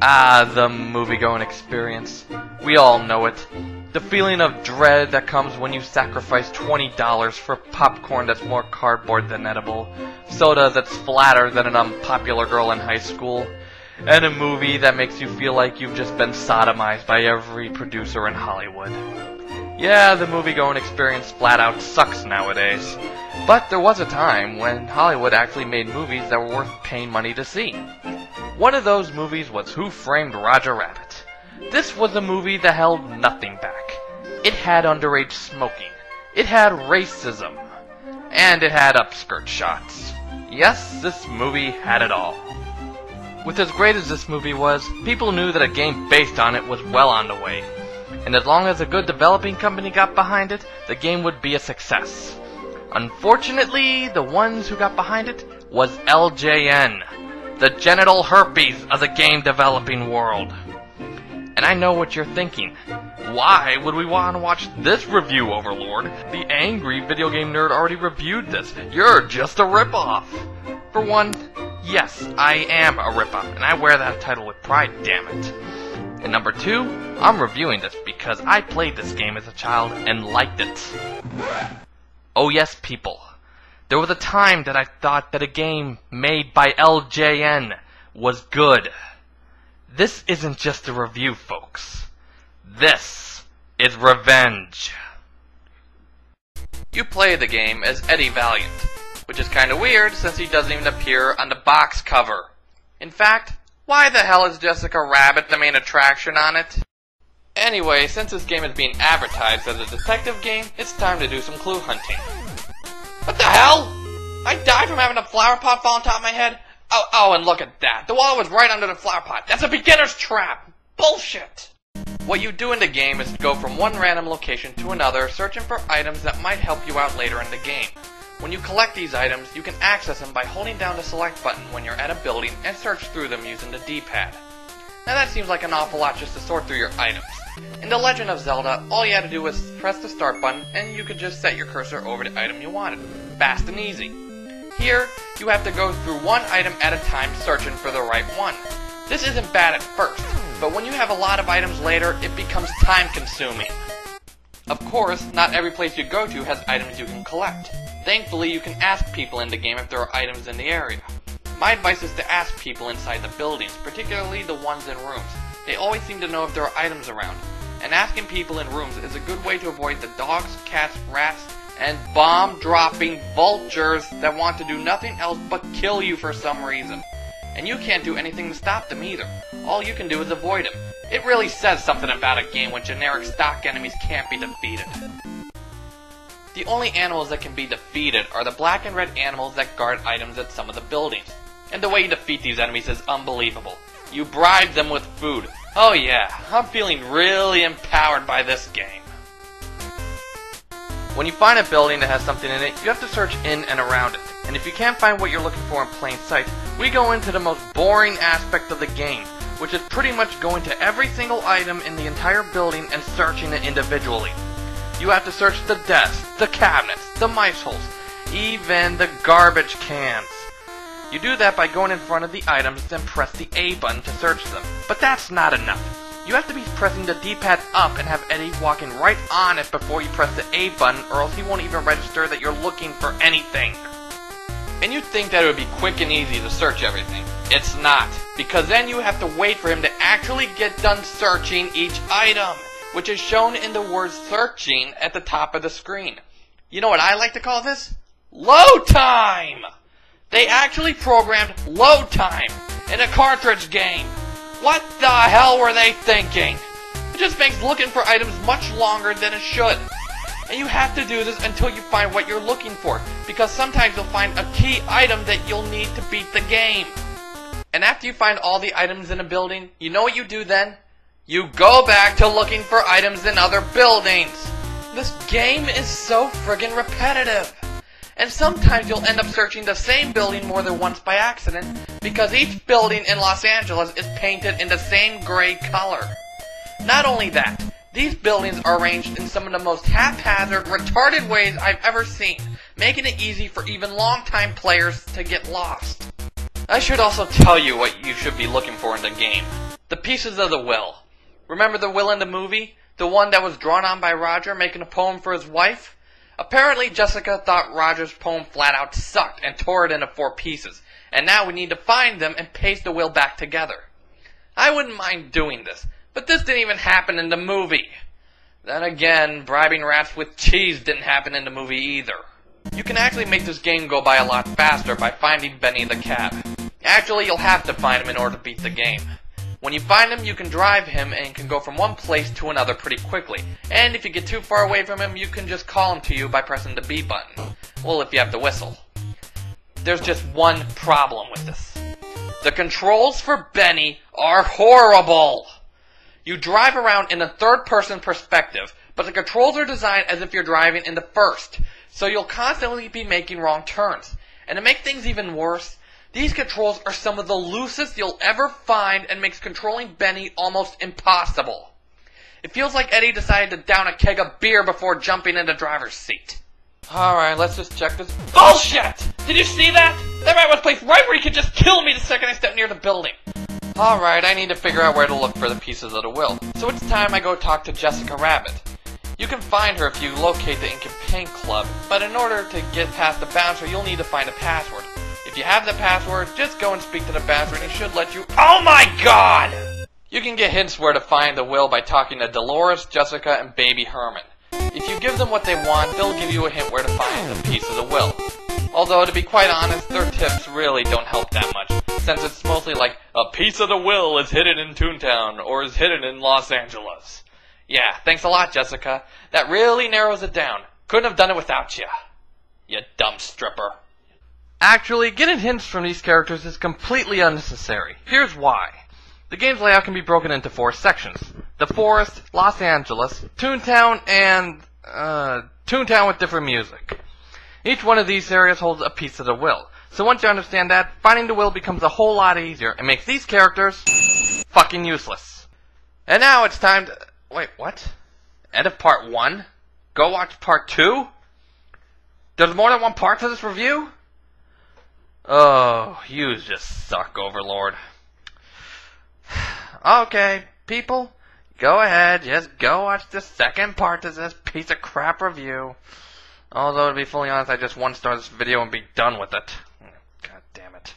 Ah, the movie-going experience. We all know it. The feeling of dread that comes when you sacrifice $20 for popcorn that's more cardboard than edible, soda that's flatter than an unpopular girl in high school, and a movie that makes you feel like you've just been sodomized by every producer in Hollywood. Yeah, the movie-going experience flat out sucks nowadays. But there was a time when Hollywood actually made movies that were worth paying money to see. One of those movies was Who Framed Roger Rabbit. This was a movie that held nothing back. It had underage smoking. It had racism. And it had upskirt shots. Yes, this movie had it all. With as great as this movie was, people knew that a game based on it was well on the way. And as long as a good developing company got behind it, the game would be a success. Unfortunately, the ones who got behind it was LJN, the genital herpes of the game developing world. And I know what you're thinking. Why would we want to watch this review, Overlord? The angry video game nerd already reviewed this. You're just a ripoff. For one, yes, I am a ripoff, and I wear that title with pride, damn it. And number two, I'm reviewing this because I played this game as a child and liked it. Oh yes, people. There was a time that I thought that a game made by LJN was good. This isn't just a review, folks. This is revenge. You play the game as Eddie Valiant, which is kinda weird since he doesn't even appear on the box cover. In fact, why the hell is Jessica Rabbit the main attraction on it? Anyway, since this game is being advertised as a detective game, it's time to do some clue hunting. What the hell? I died from having a flower pot fall on top of my head? Oh, and look at that. The wallet was right under the flower pot. That's a beginner's trap. Bullshit. What you do in the game is go from one random location to another, searching for items that might help you out later in the game. When you collect these items, you can access them by holding down the select button when you're at a building and search through them using the D-pad. Now that seems like an awful lot just to sort through your items. In The Legend of Zelda, all you had to do was press the start button and you could just set your cursor over the item you wanted. Fast and easy. Here, you have to go through one item at a time searching for the right one. This isn't bad at first, but when you have a lot of items later, it becomes time consuming. Of course, not every place you go to has items you can collect. Thankfully, you can ask people in the game if there are items in the area. My advice is to ask people inside the buildings, particularly the ones in rooms. They always seem to know if there are items around. And asking people in rooms is a good way to avoid the dogs, cats, rats, and bomb-dropping vultures that want to do nothing else but kill you for some reason. And you can't do anything to stop them either. All you can do is avoid them. It really says something about a game when generic stock enemies can't be defeated. The only animals that can be defeated are the black and red animals that guard items at some of the buildings. And the way you defeat these enemies is unbelievable. You bribe them with food. Oh yeah, I'm feeling really empowered by this game. When you find a building that has something in it, you have to search in and around it. And if you can't find what you're looking for in plain sight, we go into the most boring aspect of the game, which is pretty much going to every single item in the entire building and searching it individually. You have to search the desks, the cabinets, the mice holes, even the garbage cans. You do that by going in front of the items, then press the A button to search them. But that's not enough. You have to be pressing the D-pad up and have Eddie walking right on it before you press the A button, or else he won't even register that you're looking for anything. And you'd think that it would be quick and easy to search everything. It's not, because then you have to wait for him to actually get done searching each item, which is shown in the word searching at the top of the screen. You know what I like to call this? Load time! They actually programmed load time in a cartridge game. What the hell were they thinking? It just makes looking for items much longer than it should. And you have to do this until you find what you're looking for, because sometimes you'll find a key item that you'll need to beat the game. And after you find all the items in a building, you know what you do then? You go back to looking for items in other buildings. This game is so friggin' repetitive. And sometimes you'll end up searching the same building more than once by accident, because each building in Los Angeles is painted in the same gray color. Not only that, these buildings are arranged in some of the most haphazard, retarded ways I've ever seen, making it easy for even long-time players to get lost. I should also tell you what you should be looking for in the game. The pieces of the will. Remember the will in the movie? The one that was drawn on by Roger making a poem for his wife? Apparently Jessica thought Roger's poem flat out sucked and tore it into 4 pieces. And now we need to find them and paste the will back together. I wouldn't mind doing this, but this didn't even happen in the movie. Then again, bribing rats with cheese didn't happen in the movie either. You can actually make this game go by a lot faster by finding Benny the cat. Actually, you'll have to find him in order to beat the game. When you find him, you can drive him and can go from one place to another pretty quickly. And if you get too far away from him, you can just call him to you by pressing the B button. Well, if you have to whistle. There's just one problem with this. The controls for Benny are horrible! You drive around in a third-person perspective, but the controls are designed as if you're driving in the first, so you'll constantly be making wrong turns. And to make things even worse, these controls are some of the loosest you'll ever find and makes controlling Benny almost impossible. It feels like Eddie decided to down a keg of beer before jumping in the driver's seat. Alright, let's just check this. Bullshit! Did you see that? That man was placed right where he could just kill me the second I stepped near the building. Alright, I need to figure out where to look for the pieces of the will. So it's time I go talk to Jessica Rabbit. You can find her if you locate the Ink and Paint Club, but in order to get past the bouncer, you'll need to find a password. If you have the password, just go and speak to the bouncer and he should let you— OH MY GOD! You can get hints where to find the will by talking to Dolores, Jessica, and Baby Herman. If you give them what they want, they'll give you a hint where to find a piece of the will. Although, to be quite honest, their tips really don't help that much, since it's mostly like, a piece of the will is hidden in Toontown, or is hidden in Los Angeles. Yeah, thanks a lot, Jessica. That really narrows it down. Couldn't have done it without you. You dumb stripper. Actually, getting hints from these characters is completely unnecessary. Here's why. The game's layout can be broken into 4 sections. The Forest, Los Angeles, Toontown, and, Toontown with different music. Each one of these areas holds a piece of the will. So once you understand that, finding the will becomes a whole lot easier and makes these characters fucking useless. And now it's time to— wait, what? End of part 1? Go watch part 2? There's more than one part to this review? Oh, you just suck, Overlord. Okay, people, go ahead, just go watch the second part to this piece of crap review. Although, to be fully honest, I just 1-star this video and be done with it. God damn it.